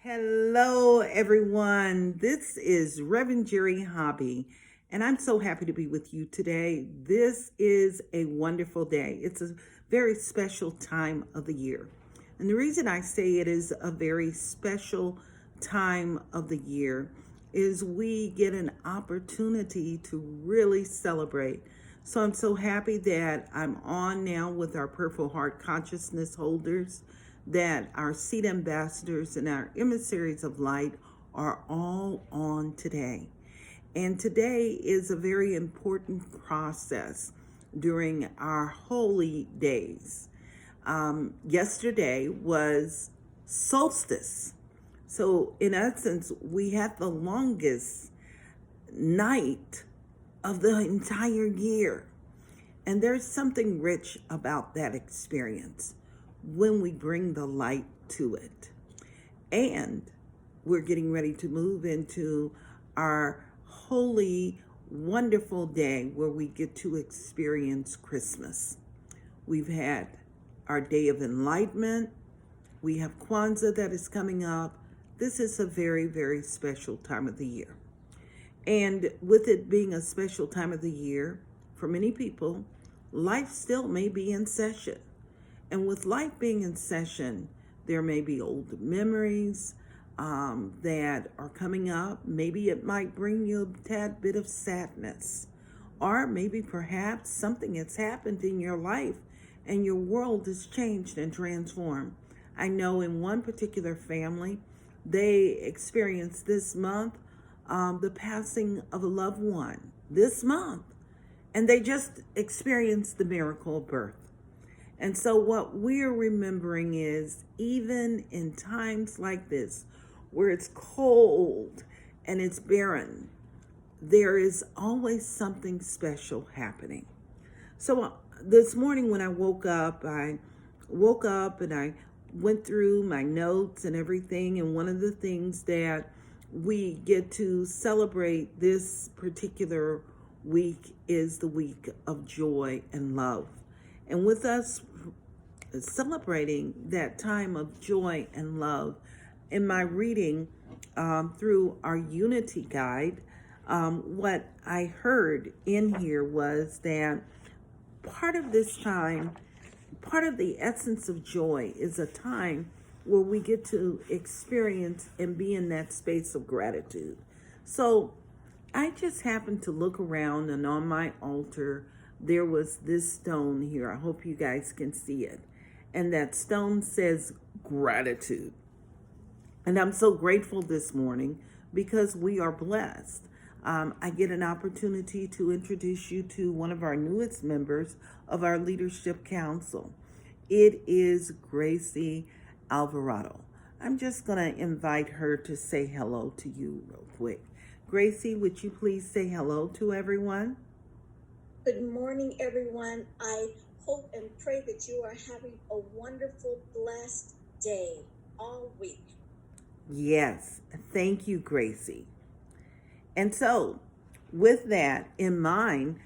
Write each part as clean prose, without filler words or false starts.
Hello, everyone. This is Reverend Jerry Hobby, and I'm so happy to be with you today. This is a wonderful day. It's a very special time of the year. And the reason I say it is a very special time of the year is we get an opportunity to really celebrate. So I'm so happy that I'm on now with our Purple Heart Consciousness holders, that our seed ambassadors and our emissaries of light are all on today. And today is a very important process during our holy days. Yesterday was solstice. So, in essence, we had the longest night of the entire year. And there's something rich about that experience when we bring the light to it. And we're getting ready to move into our holy, wonderful day where we get to experience Christmas. We've had our Day of Enlightenment. We have Kwanzaa that is coming up. This is a very, very special time of the year. And with it being a special time of the year, for many people, life still may be in session. And with life being in session, there may be old memories that are coming up. Maybe it might bring you a tad bit of sadness. Or maybe perhaps something has happened in your life and your world has changed and transformed. I know in one particular family, they experienced this month the passing of a loved one this month. And they just experienced the miracle of birth. And so what we're remembering is, even in times like this, where it's cold and it's barren, there is always something special happening. So this morning when I woke up and I went through my notes and everything. And one of the things that we get to celebrate this particular week is the week of joy and love. And with us celebrating that time of joy and love, in my reading through our Unity Guide, what I heard in here was that part of this time, part of the essence of joy is a time where we get to experience and be in that space of gratitude. So I just happened to look around, and on my altar, there was this stone here. I hope you guys can see it. And that stone says gratitude. And I'm so grateful this morning because we are blessed. I get an opportunity to introduce you to one of our newest members of our Leadership Council. It is Gracie Alvarado. I'm just going to invite her to say hello to you real quick. Gracie, would you please say hello to everyone? Good morning, everyone. I hope and pray that you are having a wonderful, blessed day all week. Yes, thank you, Gracie. And so, with that in mind,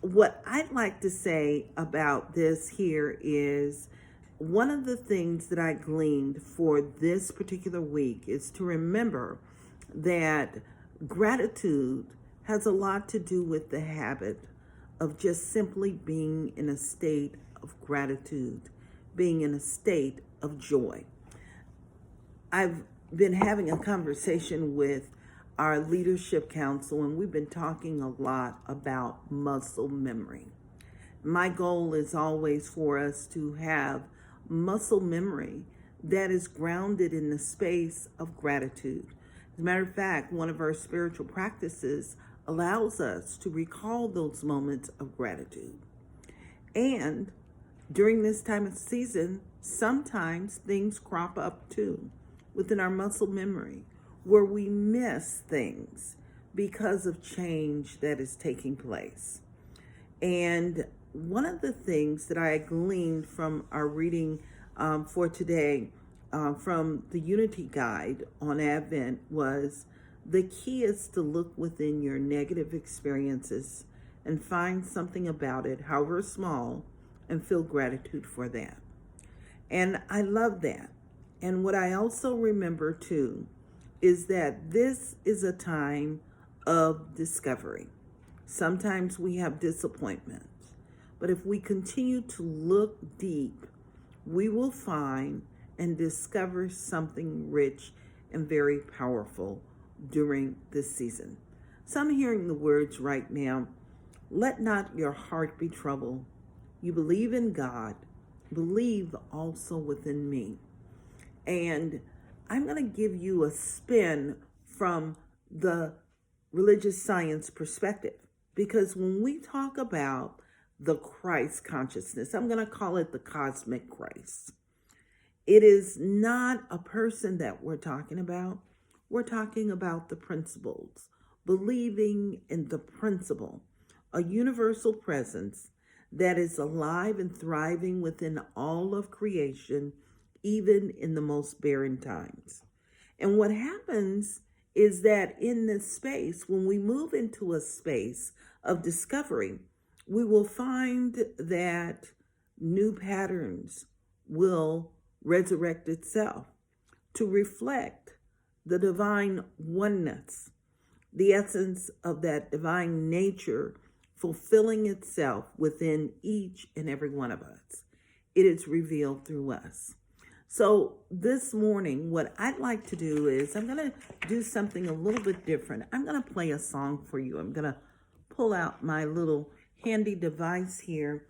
what I'd like to say about this here is one of the things that I gleaned for this particular week is to remember that gratitude has a lot to do with the habit of just simply being in a state of gratitude, being in a state of joy. I've been having a conversation with our Leadership Council, and we've been talking a lot about muscle memory. My goal is always for us to have muscle memory that is grounded in the space of gratitude. As a matter of fact, one of our spiritual practices allows us to recall those moments of gratitude. And during this time of season, sometimes things crop up too within our muscle memory where we miss things because of change that is taking place. And one of the things that I gleaned from our reading for today from the Unity Guide on Advent was the key is to look within your negative experiences and find something about it, however small, and feel gratitude for that. And I love that. And what I also remember too is that this is a time of discovery. Sometimes we have disappointments, but if we continue to look deep, we will find and discover something rich and very powerful during this season. So I'm hearing the words right now: let not your heart be troubled. You believe in God, believe also within me. And I'm going to give you a spin from the religious science perspective. Because when we talk about the Christ consciousness, I'm going to call it the cosmic Christ. It is not a person that we're talking about. We're talking about the principles, believing in the principle, a universal presence that is alive and thriving within all of creation, even in the most barren times. And what happens is that in this space, when we move into a space of discovery, we will find that new patterns will resurrect itself to reflect the divine oneness, the essence of that divine nature fulfilling itself within each and every one of us. It is revealed through us. So this morning, what I'd like to do is I'm going to do something a little bit different. I'm going to play a song for you. I'm going to pull out my little handy device here,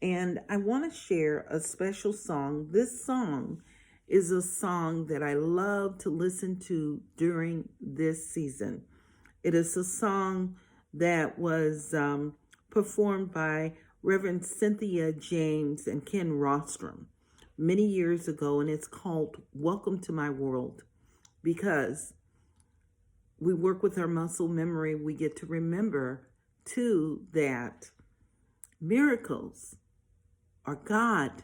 and I want to share a special song. This song is a song that I love to listen to during this season. It is a song that was performed by Reverend Cynthia James and Ken Rostrom many years ago, and it's called Welcome to My World. Because we work with our muscle memory, we get to remember too that miracles are God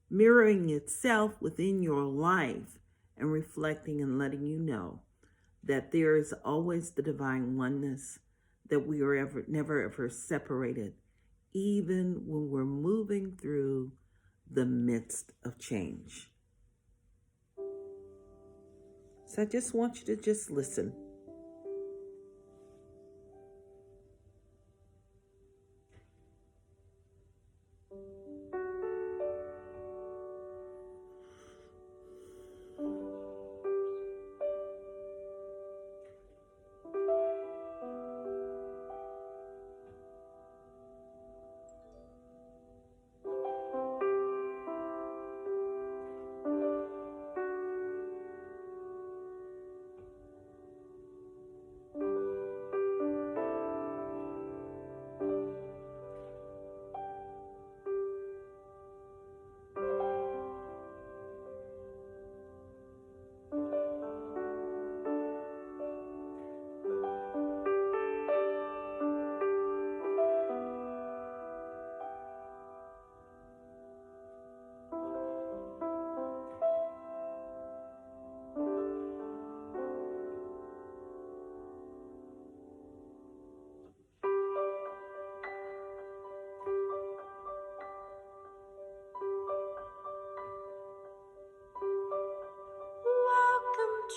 mirroring itself within your life and reflecting and letting you know that there is always the divine oneness, that we are never ever separated, even when we're moving through the midst of change. So I just want you to just listen.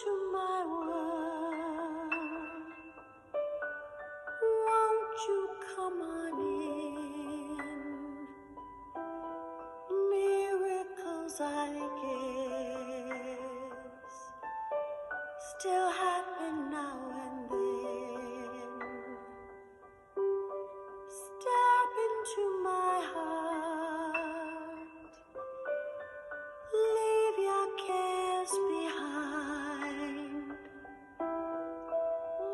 To my world, won't you come on in? Miracles, I guess, still happen now and then. Step into my heart, leave your cares behind.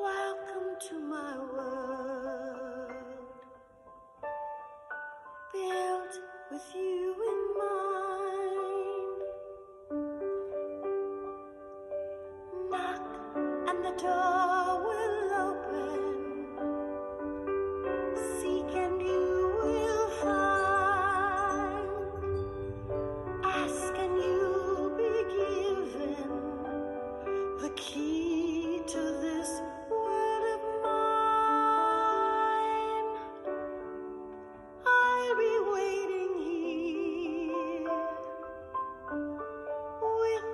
Welcome to my world, built with you in mind. Knock and the door will open. Seek and you will find. Ask and you'll be given the key to this world of mine. I'll be waiting here with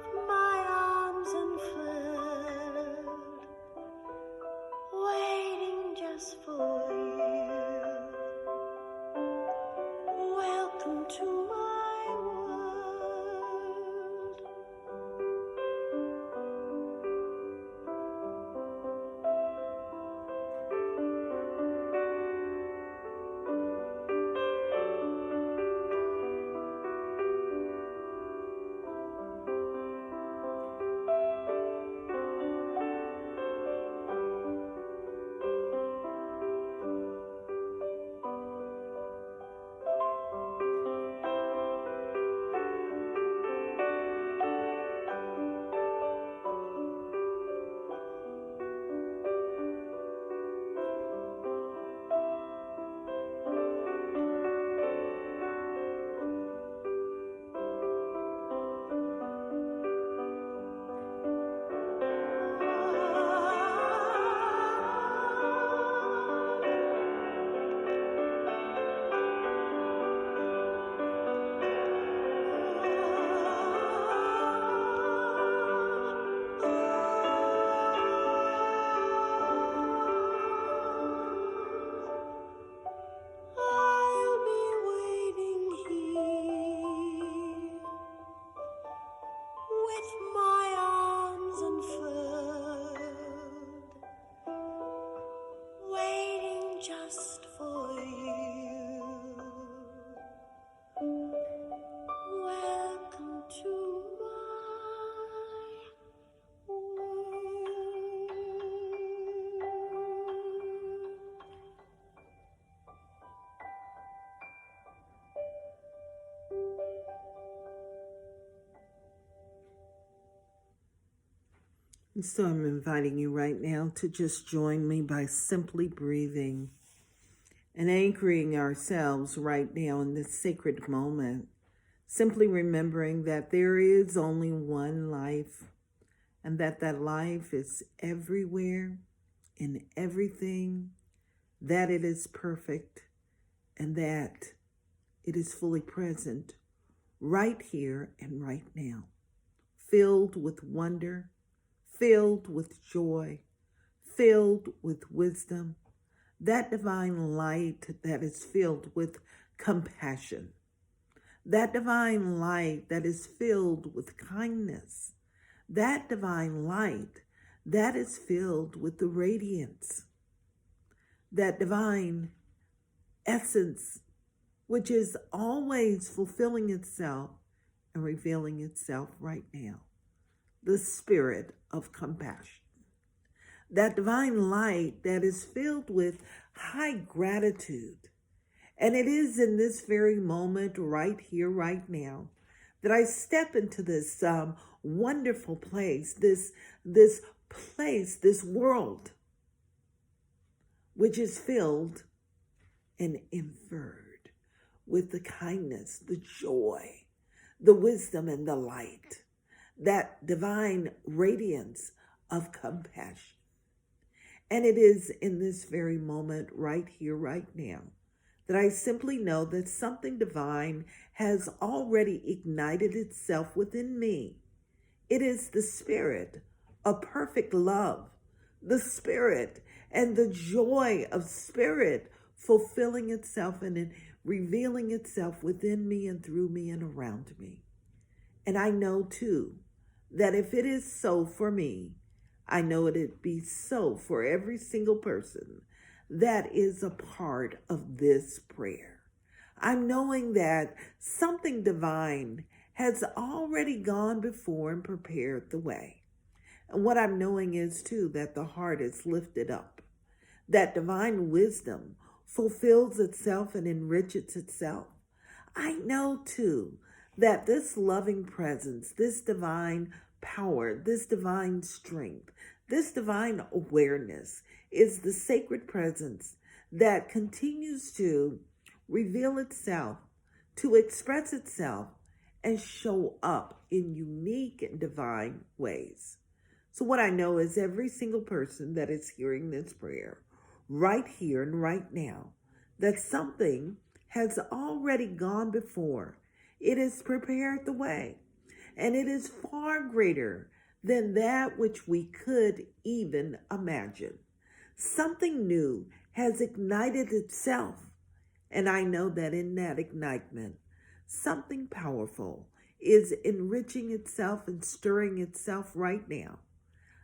And so I'm inviting you right now to just join me by simply breathing and anchoring ourselves right now in this sacred moment. Simply remembering that there is only one life and that life is everywhere, in everything, that it is perfect and that it is fully present right here and right now, filled with wonder, filled with joy, filled with wisdom, that divine light that is filled with compassion, that divine light that is filled with kindness, that divine light that is filled with the radiance, that divine essence which is always fulfilling itself and revealing itself right now, the spirit of compassion. That divine light that is filled with high gratitude. And it is in this very moment, right here, right now, that I step into this wonderful place, this place, this world, which is filled and inferred with the kindness, the joy, the wisdom, and the light, that divine radiance of compassion. And it is in this very moment, right here, right now, that I simply know that something divine has already ignited itself within me. It is the spirit of perfect love, the spirit and the joy of spirit fulfilling itself and revealing itself within me and through me and around me. And I know too that if it is so for me, I know it'd be so for every single person that is a part of this prayer. I'm knowing that something divine has already gone before and prepared the way. And what I'm knowing is too that the heart is lifted up, that divine wisdom fulfills itself and enriches itself. I know too that this loving presence, this divine power, this divine strength, this divine awareness is the sacred presence that continues to reveal itself, to express itself, and show up in unique and divine ways. So what I know is every single person that is hearing this prayer right here and right now, that something has already gone before. It has prepared the way, and it is far greater than that which we could even imagine. Something new has ignited itself, and I know that in that ignitement, something powerful is enriching itself and stirring itself right now.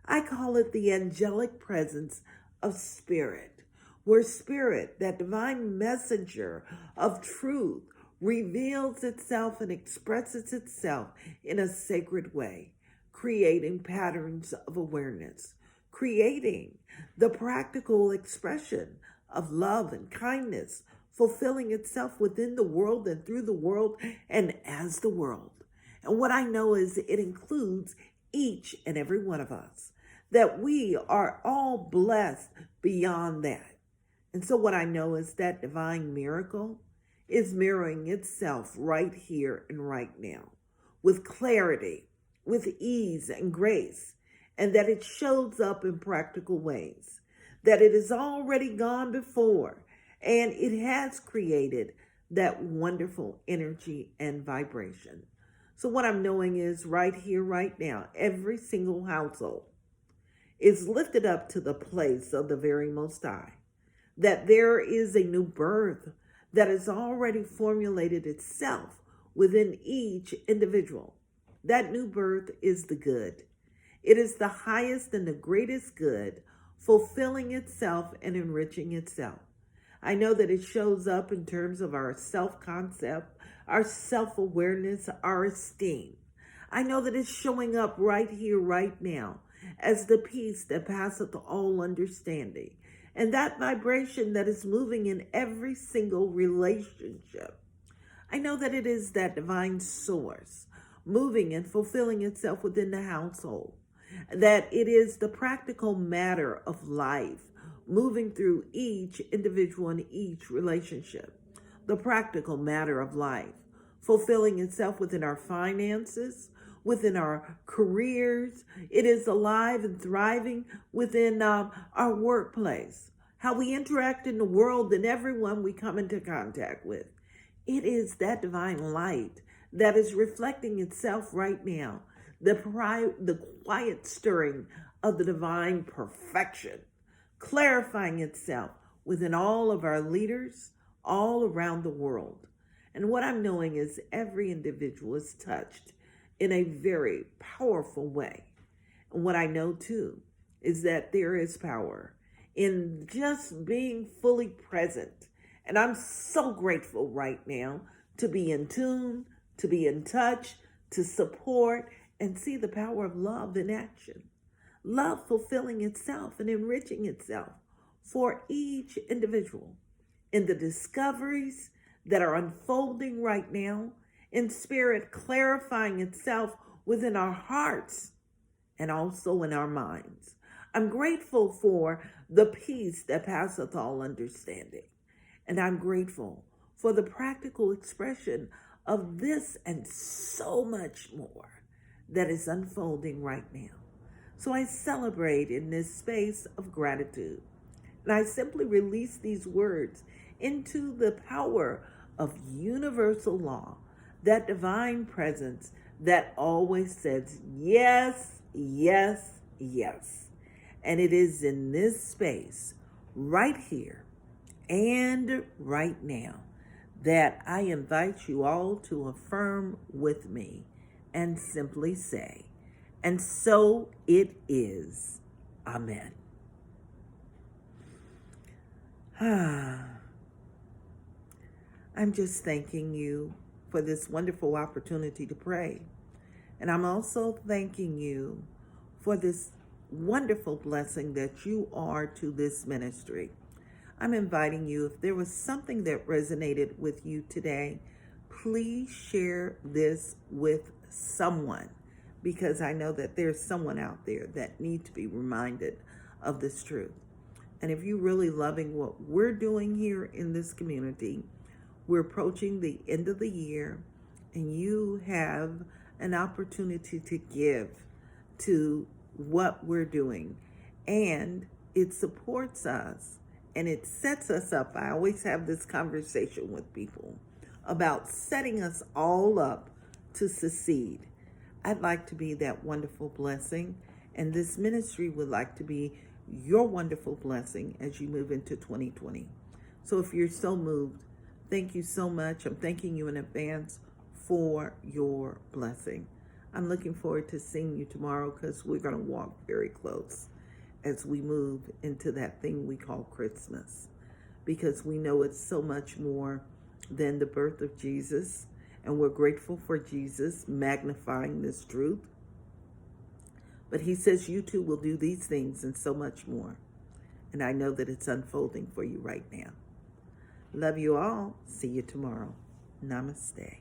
I call it the angelic presence of spirit, where spirit, that divine messenger of truth, reveals itself and expresses itself in a sacred way, creating patterns of awareness, creating the practical expression of love and kindness, fulfilling itself within the world and through the world and as the world. And what I know is it includes each and every one of us, that we are all blessed beyond that. And so what I know is that divine miracle is mirroring itself right here and right now with clarity, with ease and grace, and that it shows up in practical ways, that it has already gone before, and it has created that wonderful energy and vibration. So what I'm knowing is right here, right now, every single household is lifted up to the place of the very Most High, that there is a new birth that has already formulated itself within each individual. That new birth is the good. It is the highest and the greatest good, fulfilling itself and enriching itself. I know that it shows up in terms of our self-concept, our self-awareness, our esteem. I know that it's showing up right here, right now, as the peace that passeth all understanding, and that vibration that is moving in every single relationship. I know that it is that divine source moving and fulfilling itself within the household, that it is the practical matter of life, moving through each individual and each relationship, the practical matter of life, fulfilling itself within our finances, within our careers. It is alive and thriving within our workplace, how we interact in the world and everyone we come into contact with. It is that divine light that is reflecting itself right now, the quiet stirring of the divine perfection, clarifying itself within all of our leaders all around the world. And what I'm knowing is every individual is touched in a very powerful way. And what I know too is that there is power in just being fully present. And I'm so grateful right now to be in tune, to be in touch, to support and see the power of love in action. Love fulfilling itself and enriching itself for each individual in the discoveries that are unfolding right now, in spirit clarifying itself within our hearts and also in our minds. I'm grateful for the peace that passeth all understanding. And I'm grateful for the practical expression of this and so much more that is unfolding right now. So I celebrate in this space of gratitude. And I simply release these words into the power of universal law, that divine presence that always says yes, yes, yes. And it is in this space, right here and right now, that I invite you all to affirm with me and simply say, and so it is. Amen. I'm just thanking you for this wonderful opportunity to pray. And I'm also thanking you for this wonderful blessing that you are to this ministry. I'm inviting you, if there was something that resonated with you today, please share this with someone, because I know that there's someone out there that needs to be reminded of this truth. And if you're really loving what we're doing here in this community, we're approaching the end of the year, and you have an opportunity to give to what we're doing. And it supports us and it sets us up. I always have this conversation with people about setting us all up to succeed. I'd like to be that wonderful blessing, and this ministry would like to be your wonderful blessing as you move into 2020. So if you're so moved, thank you so much. I'm thanking you in advance for your blessing. I'm looking forward to seeing you tomorrow, because we're going to walk very close as we move into that thing we call Christmas, because we know it's so much more than the birth of Jesus, and we're grateful for Jesus magnifying this truth. But he says you too will do these things and so much more. And I know that it's unfolding for you right now. Love you all. See you tomorrow. Namaste.